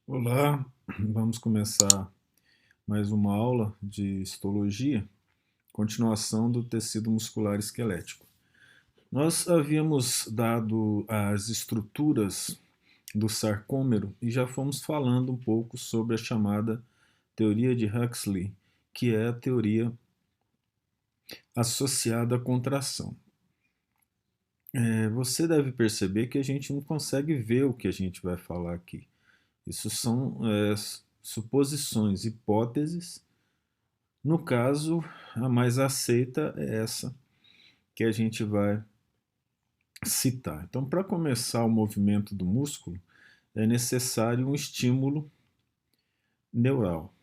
Olá, vamos começar mais uma aula de histologia, continuação do tecido muscular esquelético. Nós havíamos dado as estruturas do sarcômero e já fomos falando um pouco sobre a chamada teoria de Huxley, que é a teoria associada à contração. Você deve perceber que a gente não consegue ver o que a gente vai falar aqui. Isso são suposições, hipóteses. No caso, a mais aceita é essa que a gente vai citar. Então, para começar o movimento do músculo, é necessário um estímulo neural.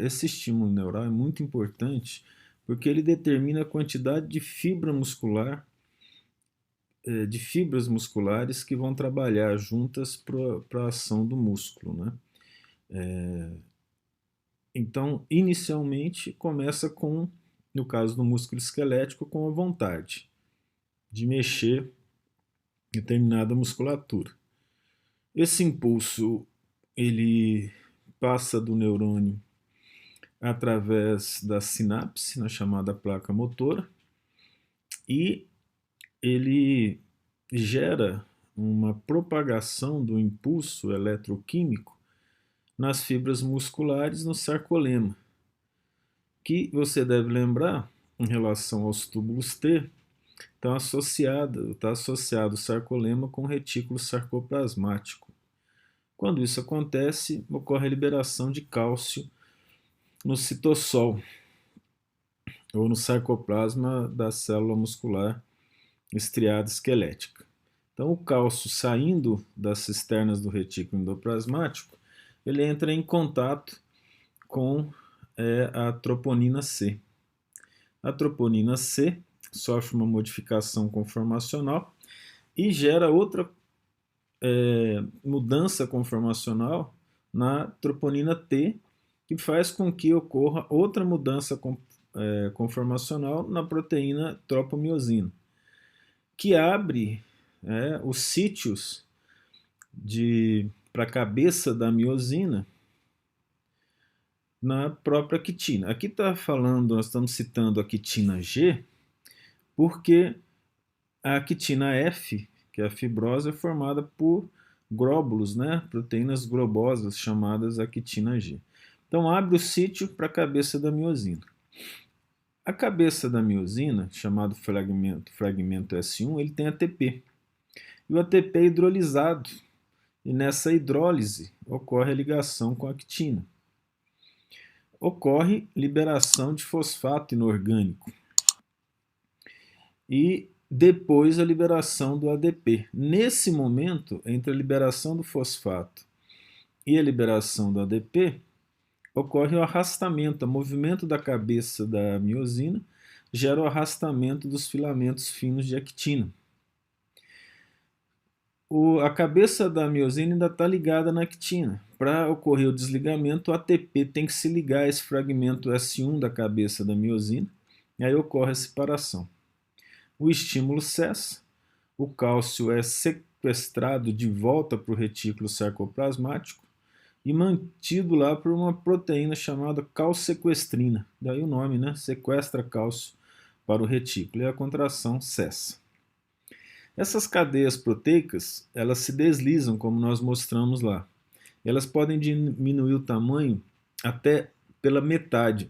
Esse estímulo neural é muito importante porque ele determina a quantidade de fibra muscular, de fibras musculares que vão trabalhar juntas para a ação do músculo, né? Então, inicialmente, começa com, no caso do músculo esquelético, com a vontade de mexer determinada musculatura. Esse impulso ele passa do neurônio através da sinapse, na chamada placa motora, e ele gera uma propagação do impulso eletroquímico nas fibras musculares no sarcolema, que você deve lembrar, em relação aos túbulos T, está associado o sarcolema com o retículo sarcoplasmático. Quando isso acontece, ocorre a liberação de cálcio no citossol, ou no sarcoplasma da célula muscular estriada esquelética. Então, o cálcio saindo das cisternas do retículo endoplasmático, ele entra em contato com a troponina C. A troponina C sofre uma modificação conformacional e gera outra mudança conformacional na troponina T, que faz com que ocorra outra mudança conformacional na proteína tropomiosina, que abre os sítios para a cabeça da miosina na própria quitina. Aqui está falando, nós estamos citando a quitina G, porque a quitina F, que é a fibrose, é formada por glóbulos, né? Proteínas globosas chamadas a quitina G. Então abre o sítio para a cabeça da miosina. A cabeça da miosina, chamado fragmento S1, ele tem ATP. E o ATP é hidrolisado. E nessa hidrólise ocorre a ligação com a quitina. Ocorre liberação de fosfato inorgânico. E depois a liberação do ADP. Nesse momento, entre a liberação do fosfato e a liberação do ADP, ocorre o arrastamento, o movimento da cabeça da miosina gera o arrastamento dos filamentos finos de actina. A cabeça da miosina ainda está ligada na actina. Para ocorrer o desligamento, o ATP tem que se ligar a esse fragmento S1 da cabeça da miosina, e aí ocorre a separação. O estímulo cessa, o cálcio é sequestrado de volta para o retículo sarcoplasmático e mantido lá por uma proteína chamada calsequestrina. Daí o nome, né? Sequestra cálcio para o retículo e a contração cessa. Essas cadeias proteicas, elas se deslizam, como nós mostramos lá. Elas podem diminuir o tamanho até pela metade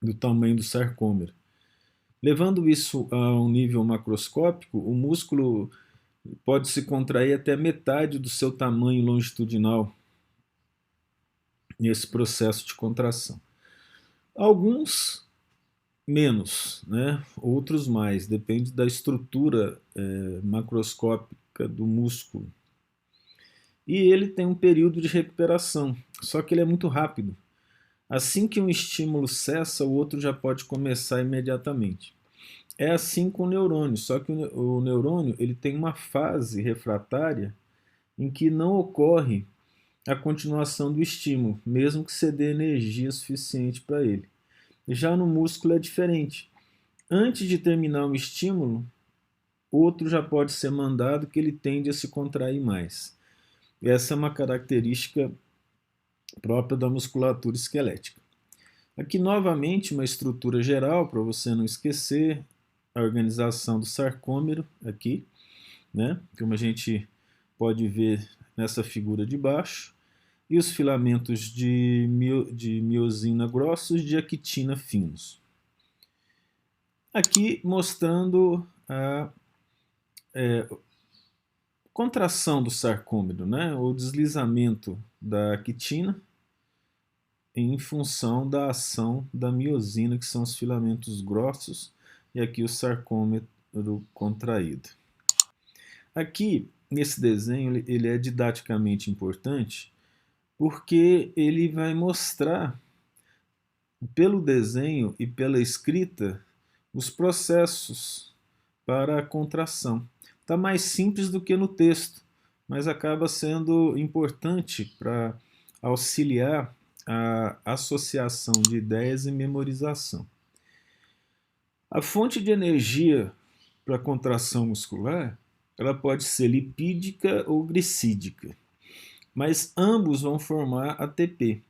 do tamanho do sarcômero. Levando isso a um nível macroscópico, o músculo pode se contrair até metade do seu tamanho longitudinal nesse processo de contração. Alguns menos, né? Outros mais, depende da estrutura macroscópica do músculo. E ele tem um período de recuperação, só que ele é muito rápido. Assim que um estímulo cessa, o outro já pode começar imediatamente. É assim com o neurônio, só que o neurônio ele tem uma fase refratária em que não ocorre a continuação do estímulo, mesmo que você dê energia suficiente para ele. Já no músculo é diferente. Antes de terminar um estímulo, outro já pode ser mandado que ele tende a se contrair mais. Essa é uma característica própria da musculatura esquelética. Aqui novamente uma estrutura geral para você não esquecer a organização do sarcômero aqui, né? Como a gente pode ver nessa figura de baixo, e os filamentos de miosina grossos de actina finos. Aqui mostrando a contração do sarcômero, né? O deslizamento da actina em função da ação da miosina, que são os filamentos grossos, e aqui o sarcômero contraído. Aqui, nesse desenho, ele é didaticamente importante, porque ele vai mostrar, pelo desenho e pela escrita, os processos para a contração. Está mais simples do que no texto, mas acaba sendo importante para auxiliar a associação de ideias e memorização. A fonte de energia para a contração muscular, ela pode ser lipídica ou glicídica, mas ambos vão formar ATP.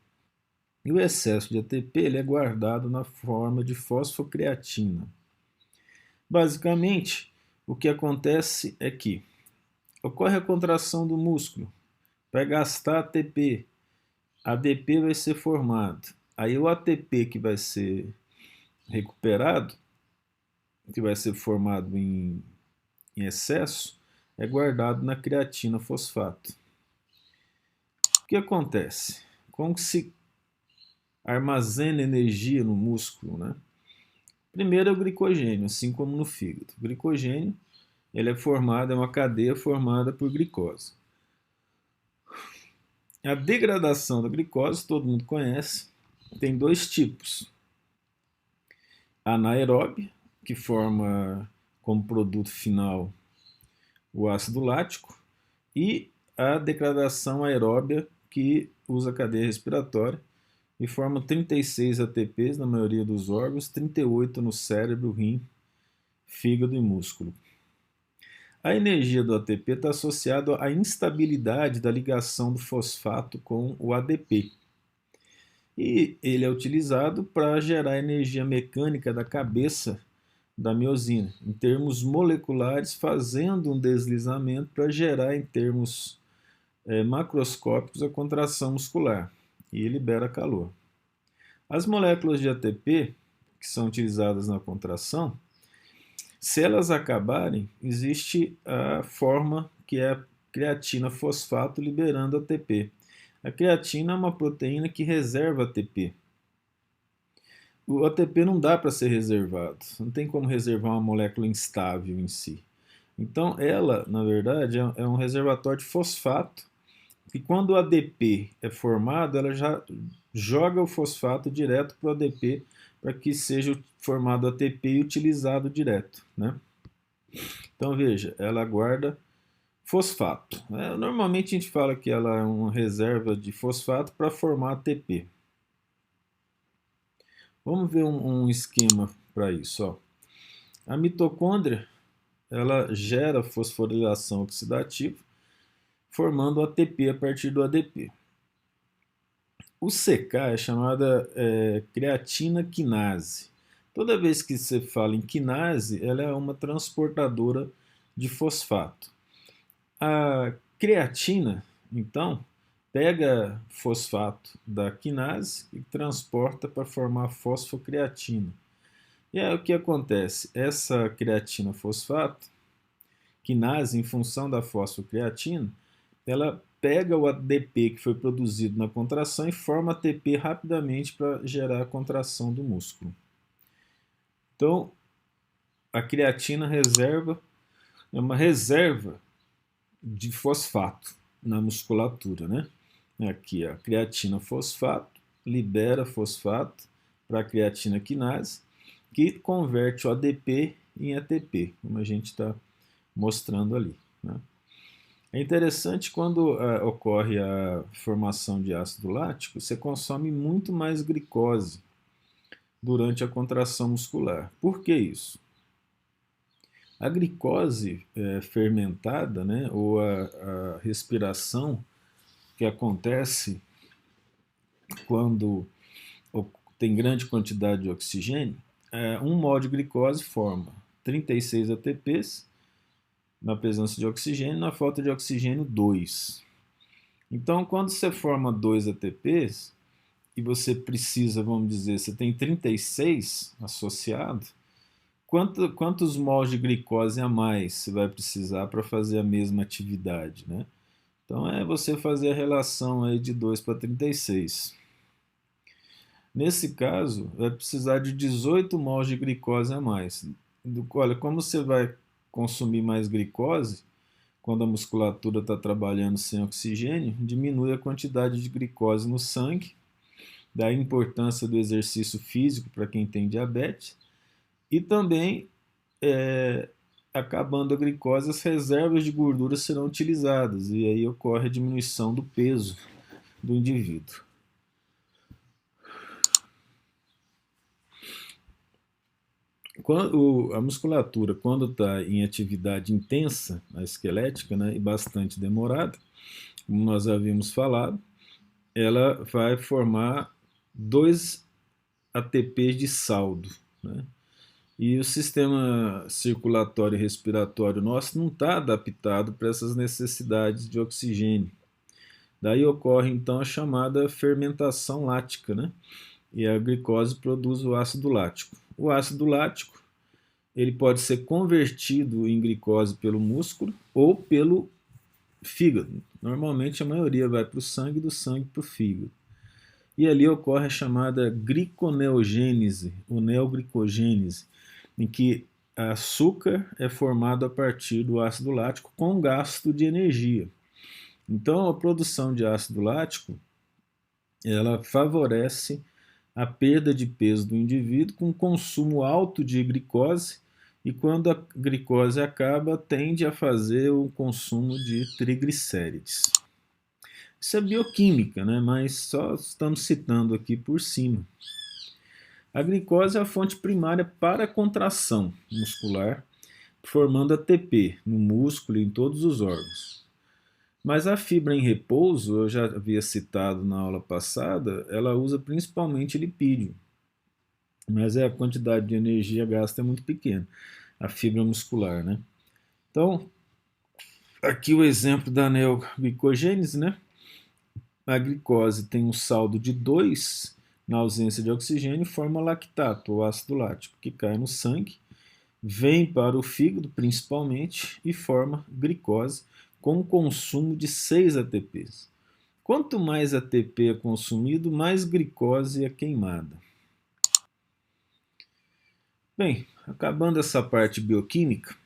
E o excesso de ATP ele é guardado na forma de fosfocreatina. Basicamente, o que acontece é que ocorre a contração do músculo, vai gastar ATP, ADP vai ser formado. Aí o ATP que vai ser recuperado, que vai ser formado em excesso, é guardado na creatina fosfato. O que acontece? Como que se armazena energia no músculo, né? Primeiro é o glicogênio, assim como no fígado. O glicogênio ele é formado, é uma cadeia formada por glicose. A degradação da glicose, todo mundo conhece, tem dois tipos. A anaeróbia, que forma como produto final o ácido lático, e a degradação aeróbia, que usa a cadeia respiratória e forma 36 ATPs na maioria dos órgãos, 38 no cérebro, rim, fígado e músculo. A energia do ATP está associada à instabilidade da ligação do fosfato com o ADP. E ele é utilizado para gerar energia mecânica da cabeça da miosina, em termos moleculares, fazendo um deslizamento para gerar, em termos macroscópicos, a contração muscular, e libera calor. As moléculas de ATP, que são utilizadas na contração, se elas acabarem, existe a forma que é a creatina fosfato liberando ATP. A creatina é uma proteína que reserva ATP. O ATP não dá para ser reservado, não tem como reservar uma molécula instável em si. Então ela, na verdade, é um reservatório de fosfato, e quando o ADP é formado, ela já joga o fosfato direto para o ADP, para que seja formado ATP e utilizado direto, né? Então veja, ela guarda fosfato. Normalmente a gente fala que ela é uma reserva de fosfato para formar ATP. Vamos ver um esquema para isso. Ó. A mitocôndria ela gera fosforilação oxidativa, formando ATP a partir do ADP. O CK é chamada creatina quinase. Toda vez que você fala em quinase, ela é uma transportadora de fosfato. A creatina, então, pega fosfato da quinase e transporta para formar fosfocreatina. E aí o que acontece? Essa creatina fosfato, quinase, em função da fosfocreatina, ela pega o ADP que foi produzido na contração e forma ATP rapidamente para gerar a contração do músculo. Então, a creatina é uma reserva de fosfato na musculatura, né? Aqui a creatina fosfato libera fosfato para a creatina quinase, que converte o ADP em ATP, como a gente está mostrando ali, né? É interessante quando ocorre a formação de ácido lático, você consome muito mais glicose durante a contração muscular. Por que isso? A glicose fermentada, né, ou a respiração que acontece quando tem grande quantidade de oxigênio, 1 mol de glicose forma 36 ATPs na presença de oxigênio, na falta de oxigênio 2. Então, quando você forma 2 ATPs e você precisa, vamos dizer, você tem 36 associado, quantos mols de glicose a mais você vai precisar para fazer a mesma atividade, né? Então é você fazer a relação aí de 2 para 36. Nesse caso, vai precisar de 18 mols de glicose a mais. Olha, como você vai consumir mais glicose, quando a musculatura está trabalhando sem oxigênio, diminui a quantidade de glicose no sangue, daí a importância do exercício físico para quem tem diabetes, e também, acabando a glicose, as reservas de gordura serão utilizadas, e aí ocorre a diminuição do peso do indivíduo. A musculatura, quando está em atividade intensa, a esquelética, né, e bastante demorada, como nós havíamos falado, ela vai formar 2 ATPs de saldo, né? E o sistema circulatório e respiratório nosso não está adaptado para essas necessidades de oxigênio. Daí ocorre então a chamada fermentação lática, né? E a glicose produz o ácido lático. O ácido lático ele pode ser convertido em glicose pelo músculo ou pelo fígado. Normalmente a maioria vai para o sangue, do sangue para o fígado. E ali ocorre a chamada gliconeogênese, ou neoglicogênese, em que açúcar é formado a partir do ácido lático com gasto de energia. Então a produção de ácido lático ela favorece a perda de peso do indivíduo com consumo alto de glicose, e quando a glicose acaba, tende a fazer o consumo de triglicérides. Isso é bioquímica, né? Mas só estamos citando aqui por cima. A glicose é a fonte primária para a contração muscular, formando ATP no músculo e em todos os órgãos. Mas a fibra em repouso, eu já havia citado na aula passada, ela usa principalmente lipídio, mas a quantidade de energia gasta é muito pequena, a fibra muscular, né? Então, aqui o exemplo da neoglicogênese, né? A glicose tem um saldo de 2 na ausência de oxigênio e forma lactato, ou ácido lático, que cai no sangue, vem para o fígado principalmente e forma glicose com consumo de 6 ATPs. Quanto mais ATP é consumido, mais glicose é queimada. Bem, acabando essa parte bioquímica,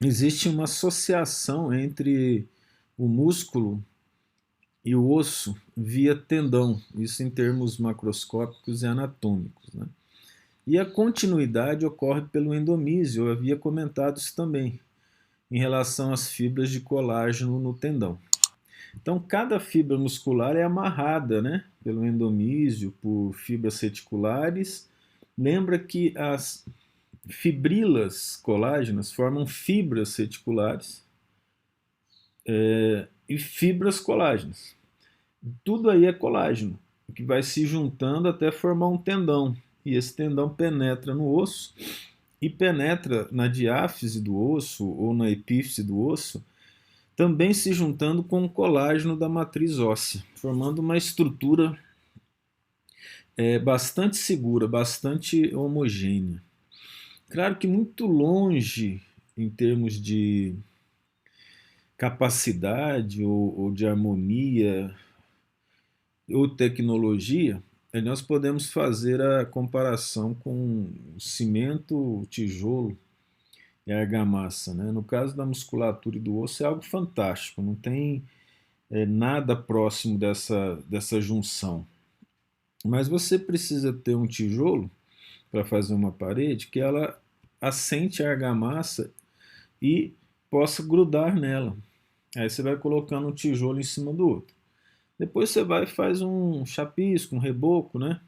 existe uma associação entre o músculo e o osso via tendão, isso em termos macroscópicos e anatômicos, né? E a continuidade ocorre pelo endomísio, eu havia comentado isso também, em relação às fibras de colágeno no tendão. Então, cada fibra muscular é amarrada, né, pelo endomísio, por fibras reticulares. Lembra que as fibrilas colágenas formam fibras reticulares e fibras colágenas. Tudo aí é colágeno, que vai se juntando até formar um tendão. E esse tendão penetra no osso e penetra na diáfise do osso ou na epífise do osso, também se juntando com o colágeno da matriz óssea, formando uma estrutura bastante segura, bastante homogênea. Claro que muito longe em termos de capacidade ou de harmonia ou tecnologia, nós podemos fazer a comparação com o cimento, o tijolo e a argamassa, né? No caso da musculatura e do osso é algo fantástico, não tem nada próximo dessa junção. Mas você precisa ter um tijolo para fazer uma parede que ela assente a argamassa e possa grudar nela. Aí você vai colocando um tijolo em cima do outro. Depois você vai e faz um chapisco, um reboco, né?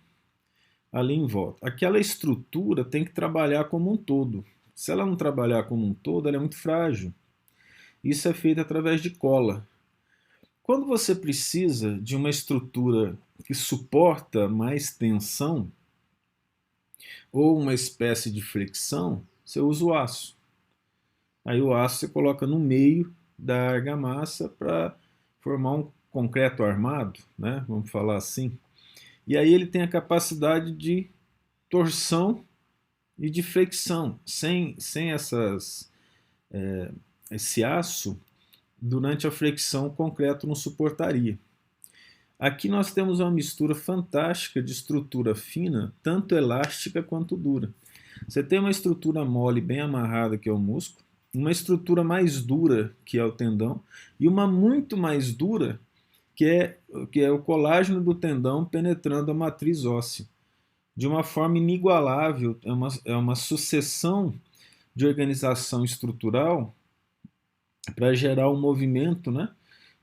Ali em volta. Aquela estrutura tem que trabalhar como um todo. Se ela não trabalhar como um todo, ela é muito frágil. Isso é feito através de cola. Quando você precisa de uma estrutura que suporta mais tensão ou uma espécie de flexão, você usa o aço. Aí o aço você coloca no meio da argamassa para formar um concreto armado, né? Vamos falar assim. E aí ele tem a capacidade de torção e de flexão. Sem esse aço, durante a flexão o concreto não suportaria. Aqui nós temos uma mistura fantástica de estrutura fina, tanto elástica quanto dura. Você tem uma estrutura mole bem amarrada, que é o músculo, uma estrutura mais dura, que é o tendão, e uma muito mais dura, que é o colágeno do tendão penetrando a matriz óssea. De uma forma inigualável, é uma sucessão de organização estrutural para gerar um movimento, né,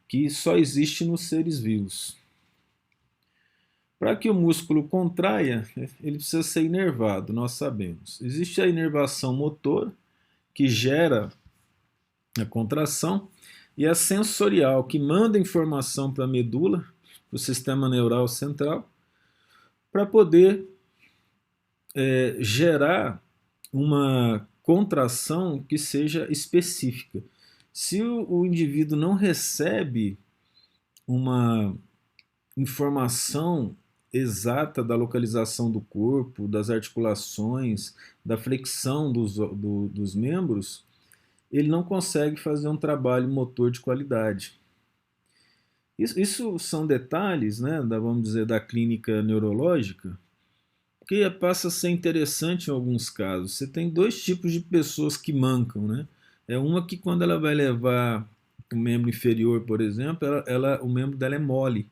que só existe nos seres vivos. Para que o músculo contraia, ele precisa ser inervado, nós sabemos. Existe a inervação motora, que gera a contração, e a sensorial, que manda informação para a medula, para o sistema neural central, para poder gerar uma contração que seja específica. Se o indivíduo não recebe uma informação exata da localização do corpo, das articulações, da flexão dos membros, ele não consegue fazer um trabalho motor de qualidade. Isso são detalhes, né, vamos dizer, da clínica neurológica, que passa a ser interessante em alguns casos. Você tem dois tipos de pessoas que mancam, né? É uma que quando ela vai levar o membro inferior, por exemplo, o membro dela é mole.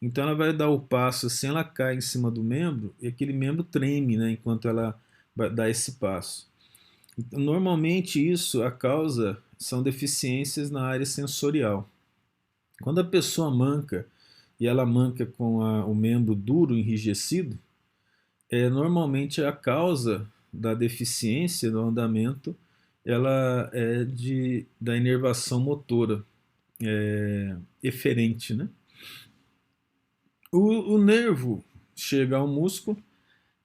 Então ela vai dar o passo assim, ela cai em cima do membro e aquele membro treme, né, enquanto ela vai dar esse passo. Então, normalmente a causa são deficiências na área sensorial. Quando a pessoa manca e ela manca com o membro duro, enrijecido, normalmente a causa da deficiência do andamento ela é da inervação motora eferente, né? O nervo chega ao músculo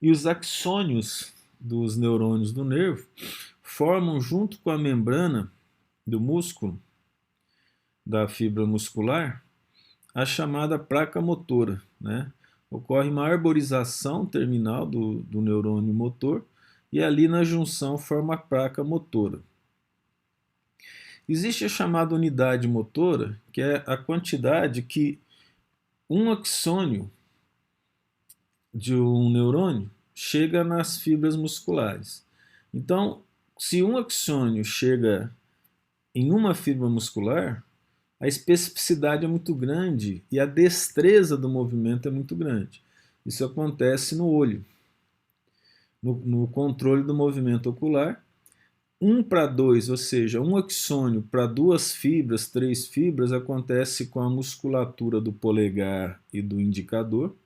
e os axônios dos neurônios do nervo formam, junto com a membrana do músculo, da fibra muscular, a chamada placa motora, né? Ocorre uma arborização terminal do neurônio motor e ali na junção forma a placa motora. Existe a chamada unidade motora, que é a quantidade que um axônio de um neurônio chega nas fibras musculares. Então, se um axônio chega em uma fibra muscular, a especificidade é muito grande e a destreza do movimento é muito grande. Isso acontece no olho, no controle do movimento ocular. 1:2, ou seja, um axônio para 2 fibras, 3 fibras, acontece com a musculatura do polegar e do indicador,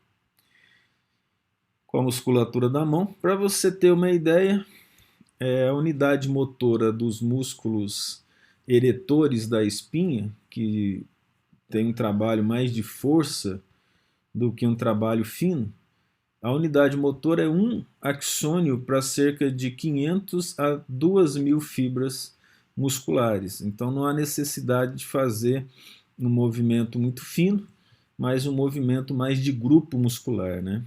com a musculatura da mão. Para você ter uma ideia, a unidade motora dos músculos eretores da espinha, que tem um trabalho mais de força do que um trabalho fino, a unidade motora é um axônio para cerca de 500 a 2.000 fibras musculares. Então não há necessidade de fazer um movimento muito fino, mas um movimento mais de grupo muscular, né?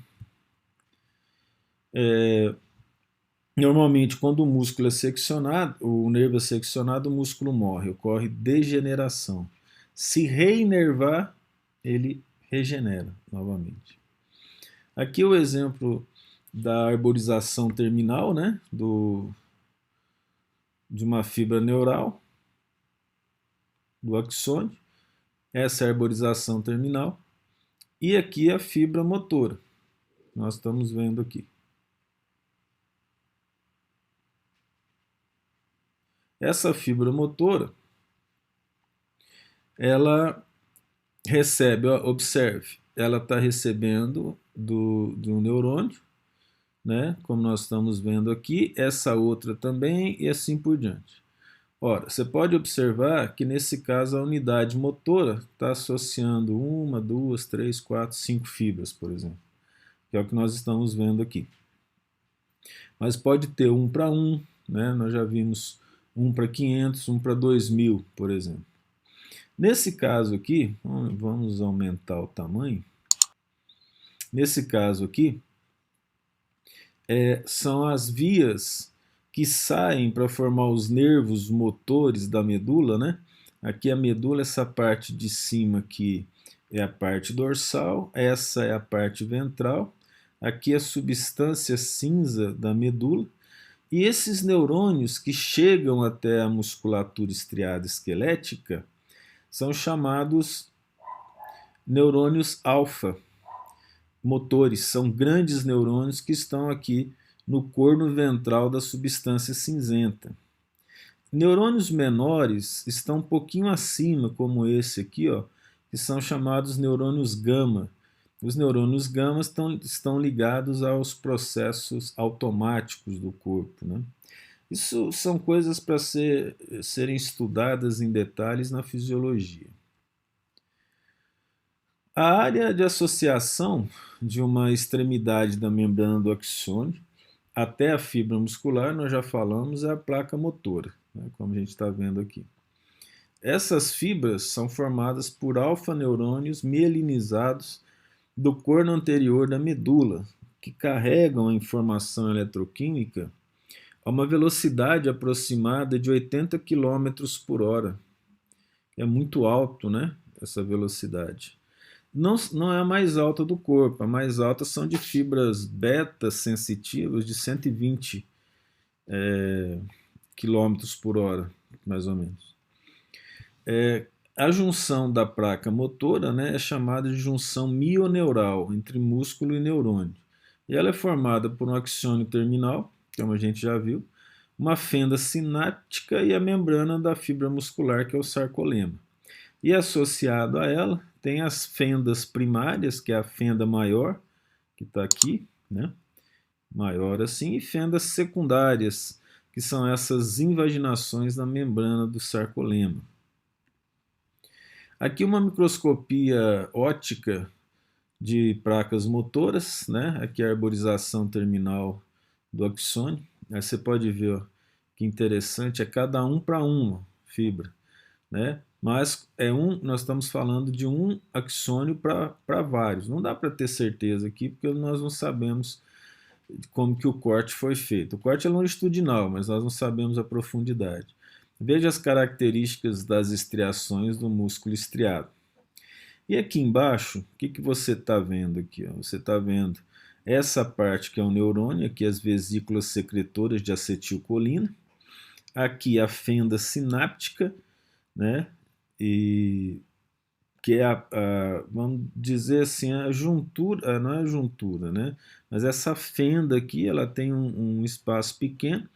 Normalmente, quando o músculo é seccionado, o nervo é seccionado, o músculo morre, ocorre degeneração. Se reinervar, ele regenera novamente. Aqui o exemplo da arborização terminal, né, de uma fibra neural, do axônio. Essa é a arborização terminal. E aqui a fibra motora. Nós estamos vendo aqui. Essa fibra motora, ela recebe, observe, ela está recebendo do neurônio, né, como nós estamos vendo aqui, essa outra também e assim por diante. Ora, você pode observar que nesse caso a unidade motora está associando uma, duas, três, quatro, cinco fibras, por exemplo, que é o que nós estamos vendo aqui. Mas pode ter um para um, né? Nós já vimos um para 500, um para 2000, por exemplo. Nesse caso aqui, vamos aumentar o tamanho. Nesse caso aqui, são as vias que saem para formar os nervos motores da medula, né? Aqui a medula, essa parte de cima aqui é a parte dorsal, essa é a parte ventral, aqui a substância cinza da medula, e esses neurônios que chegam até a musculatura estriada esquelética são chamados neurônios alfa motores, são grandes neurônios que estão aqui no corno ventral da substância cinzenta. Neurônios menores estão um pouquinho acima, como esse aqui, ó, que são chamados neurônios gama. Os neurônios gama estão ligados aos processos automáticos do corpo, né? Isso são coisas para serem estudadas em detalhes na fisiologia. A área de associação de uma extremidade da membrana do axônio até a fibra muscular, nós já falamos, é a placa motora, né, como a gente está vendo aqui. Essas fibras são formadas por alfa-neurônios mielinizados do corno anterior da medula, que carregam a informação eletroquímica a uma velocidade aproximada de 80 km por hora. É muito alto, né, essa velocidade. Não é a mais alta do corpo, a mais alta são de fibras beta sensitivas de 120 km por hora, mais ou menos. A junção da placa motora, né, é chamada de junção mioneural entre músculo e neurônio. E ela é formada por um axônio terminal, como a gente já viu, uma fenda sináptica e a membrana da fibra muscular, que é o sarcolema. E associado a ela tem as fendas primárias, que é a fenda maior, que está aqui, né? Maior assim, e fendas secundárias, que são essas invaginações na membrana do sarcolema. Aqui uma microscopia óptica de placas motoras, né? Aqui a arborização terminal do axônio. Aí você pode ver, ó, que interessante, é cada um para uma fibra, né? Mas nós estamos falando de um axônio para vários. Não dá para ter certeza aqui, porque nós não sabemos como que o corte foi feito. O corte é longitudinal, mas nós não sabemos a profundidade. Veja as características das estriações do músculo estriado. E aqui embaixo, o que você está vendo aqui? Ó? Você está vendo essa parte que é o neurônio, aqui as vesículas secretoras de acetilcolina, aqui a fenda sináptica, né? E que é vamos dizer assim, a juntura, não é a juntura, né? Mas essa fenda aqui, ela tem um espaço pequeno,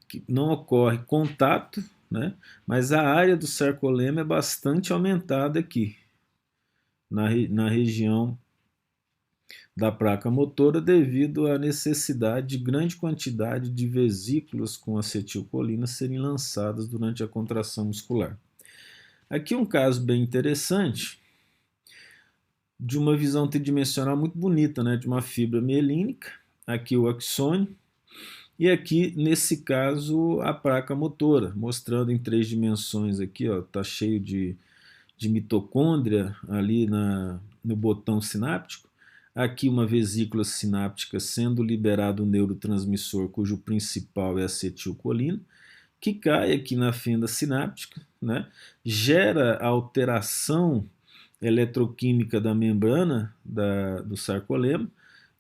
que não ocorre contato, né? Mas a área do sarcolema é bastante aumentada aqui, na região da placa motora, devido à necessidade de grande quantidade de vesículas com acetilcolina serem lançadas durante a contração muscular. Aqui um caso bem interessante de uma visão tridimensional muito bonita, né, de uma fibra mielínica, aqui o axônio, e aqui, nesse caso, a placa motora, mostrando em 3 dimensões aqui, ó, tá cheio de mitocôndria ali no botão sináptico, aqui uma vesícula sináptica sendo liberado um neurotransmissor cujo principal é acetilcolina, que cai aqui na fenda sináptica, né, gera alteração eletroquímica da membrana do sarcolema,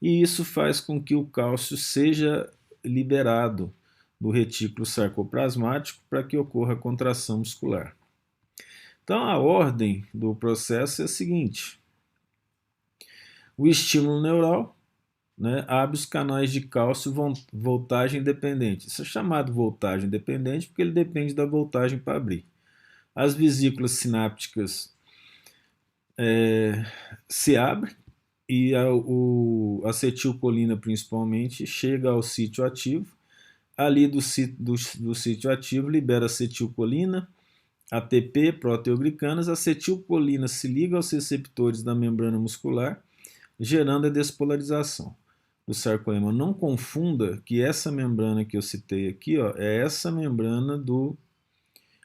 e isso faz com que o cálcio seja liberado do retículo sarcoplasmático para que ocorra a contração muscular. Então a ordem do processo é a seguinte: o estímulo neural, né, abre os canais de cálcio voltagem dependente. Isso é chamado voltagem dependente porque ele depende da voltagem para abrir. As vesículas sinápticas se abrem e a acetilcolina principalmente chega ao sítio ativo. Ali do sítio ativo libera acetilcolina, ATP, proteoglicanas. A acetilcolina se liga aos receptores da membrana muscular, gerando a despolarização do sarcoema. Não confunda que essa membrana que eu citei aqui, ó, é essa membrana do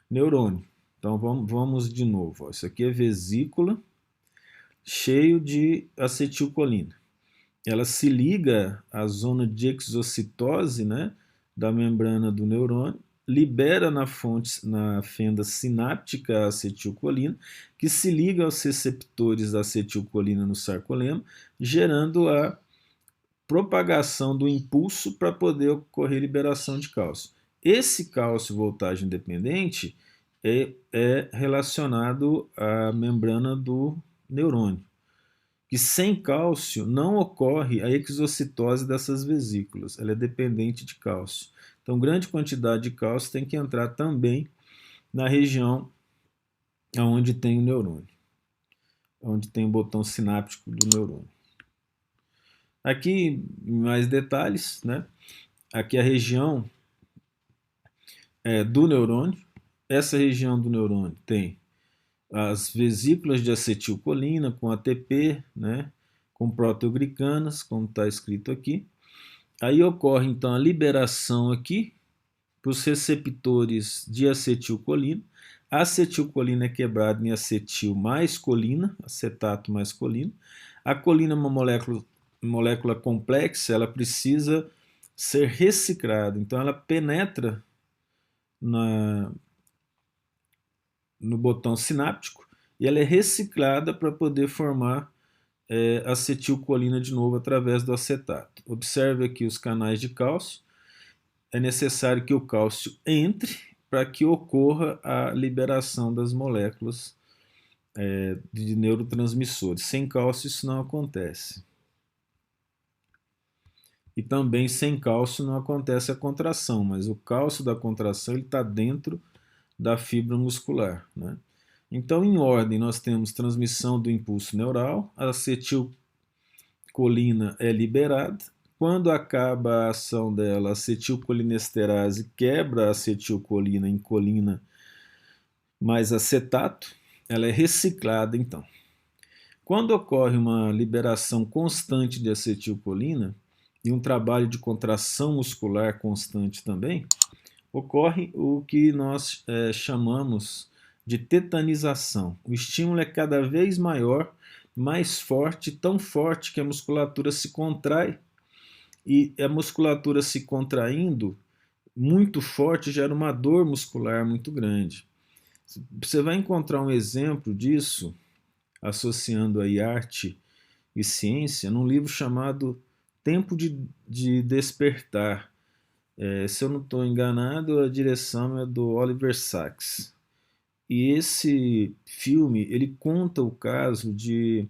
neurônio. Então vamos de novo. Ó. Isso aqui é vesícula cheio de acetilcolina. Ela se liga à zona de exocitose, né, da membrana do neurônio, libera na fenda sináptica a acetilcolina, que se liga aos receptores da acetilcolina no sarcolemma, gerando a propagação do impulso para poder ocorrer liberação de cálcio. Esse cálcio voltagem dependente é relacionado à membrana do neurônio, que sem cálcio não ocorre a exocitose dessas vesículas, ela é dependente de cálcio. Então, grande quantidade de cálcio tem que entrar também na região onde tem o neurônio, onde tem o botão sináptico do neurônio. Aqui, mais detalhes, né? Aqui a região do neurônio. Essa região do neurônio tem as vesículas de acetilcolina com ATP, né? Com proteoglicanas, como está escrito aqui. Aí ocorre, então, a liberação aqui para os receptores de acetilcolina. A acetilcolina é quebrada em acetil mais colina, acetato mais colina. A colina é uma molécula complexa, ela precisa ser reciclada. Então, ela penetra no botão sináptico e ela é reciclada para poder formar acetilcolina de novo através do acetato. Observe aqui os canais de cálcio. É necessário que o cálcio entre para que ocorra a liberação das moléculas de neurotransmissores. Sem cálcio isso não acontece. E também sem cálcio não acontece a contração, mas o cálcio da contração está dentro da fibra muscular, né? Então, em ordem, nós temos transmissão do impulso neural, a acetilcolina é liberada. Quando acaba a ação dela, a acetilcolinesterase quebra a acetilcolina em colina mais acetato, ela é reciclada então. Quando ocorre uma liberação constante de acetilcolina e um trabalho de contração muscular constante também, ocorre o que nós chamamos de tetanização. O estímulo é cada vez maior, mais forte, tão forte que a musculatura se contrai, e a musculatura se contraindo muito forte gera uma dor muscular muito grande. Você vai encontrar um exemplo disso, associando aí arte e ciência, num livro chamado Tempo de Despertar. Se eu não estou enganado, a direção é do Oliver Sacks. E esse filme, ele conta o caso de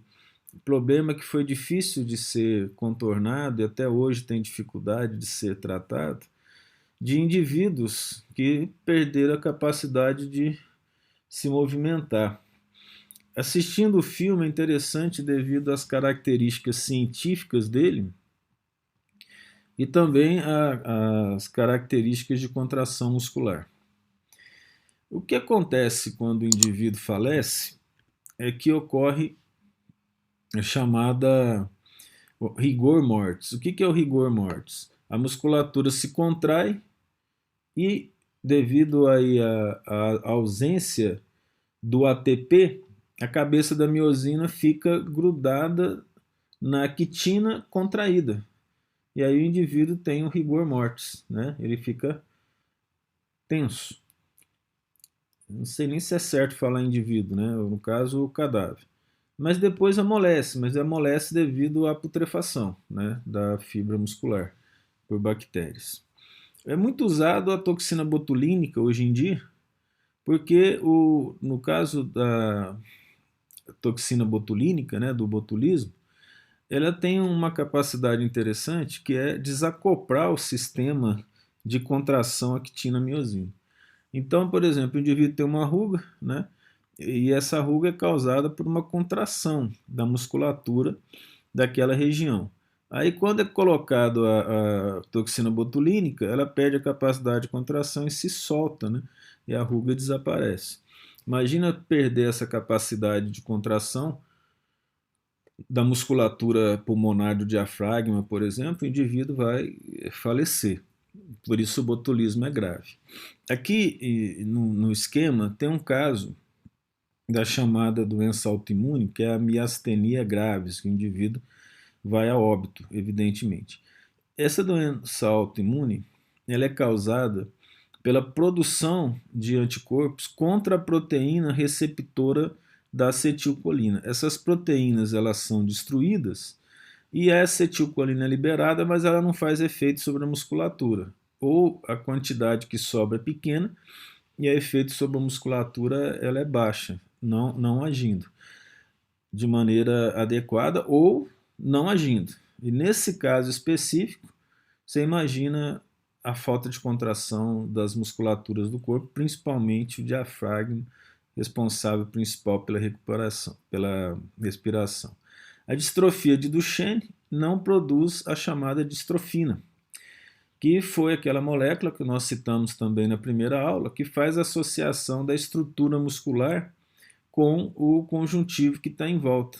problema que foi difícil de ser contornado e até hoje tem dificuldade de ser tratado, de indivíduos que perderam a capacidade de se movimentar. Assistindo o filme é interessante devido às características científicas dele e também às características de contração muscular. O que acontece quando o indivíduo falece é que ocorre a chamada rigor mortis. O que é o rigor mortis? A musculatura se contrai e, devido aí à ausência do ATP, a cabeça da miosina fica grudada na quitina contraída. E aí o indivíduo tem o rigor mortis, né? Ele fica tenso. Não sei nem se é certo falar indivíduo, né? No caso, o cadáver. Mas depois amolece, mas amolece devido à putrefação, né, da fibra muscular por bactérias. É muito usado a toxina botulínica hoje em dia, porque no caso da toxina botulínica, né, do botulismo, ela tem uma capacidade interessante que é desacoplar o sistema de contração actina-miosina. Então, por exemplo, o indivíduo tem uma ruga, né? E essa ruga é causada por uma contração da musculatura daquela região. Aí, quando é colocado a toxina botulínica, ela perde a capacidade de contração e se solta, né? E a ruga desaparece. Imagina perder essa capacidade de contração da musculatura pulmonar do diafragma, por exemplo, o indivíduo vai falecer. Por isso o botulismo é grave. Aqui no esquema tem um caso da chamada doença autoimune, que é a miastenia graves, que o indivíduo vai a óbito, evidentemente. Essa doença autoimune, ela é causada pela produção de anticorpos contra a proteína receptora da acetilcolina. Essas proteínas, elas são destruídas e a acetilcolina é liberada, mas ela não faz efeito sobre a musculatura. Ou a quantidade que sobra é pequena e a efeito sobre a musculatura ela é baixa, não agindo de maneira adequada ou não agindo. E nesse caso específico, você imagina a falta de contração das musculaturas do corpo, principalmente o diafragma, responsável principal pela recuperação, pela respiração. A distrofia de Duchenne não produz a chamada distrofina, que foi aquela molécula que nós citamos também na primeira aula, que faz a associação da estrutura muscular com o conjuntivo que está em volta.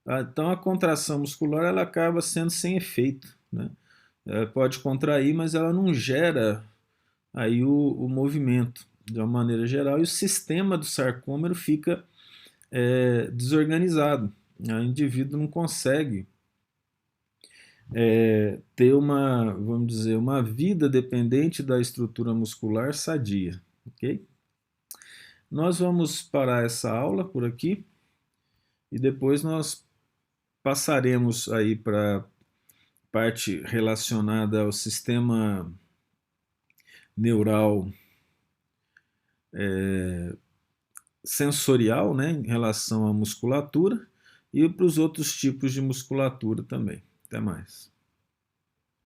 Então a contração muscular ela acaba sendo sem efeito, né? Ela pode contrair, mas ela não gera aí o movimento de uma maneira geral e o sistema do sarcômero fica desorganizado. O indivíduo não consegue ter uma, vamos dizer, uma vida dependente da estrutura muscular sadia, ok? Nós vamos parar essa aula por aqui e depois nós passaremos aí para parte relacionada ao sistema neural sensorial, né, em relação à musculatura e para os outros tipos de musculatura também. Até mais.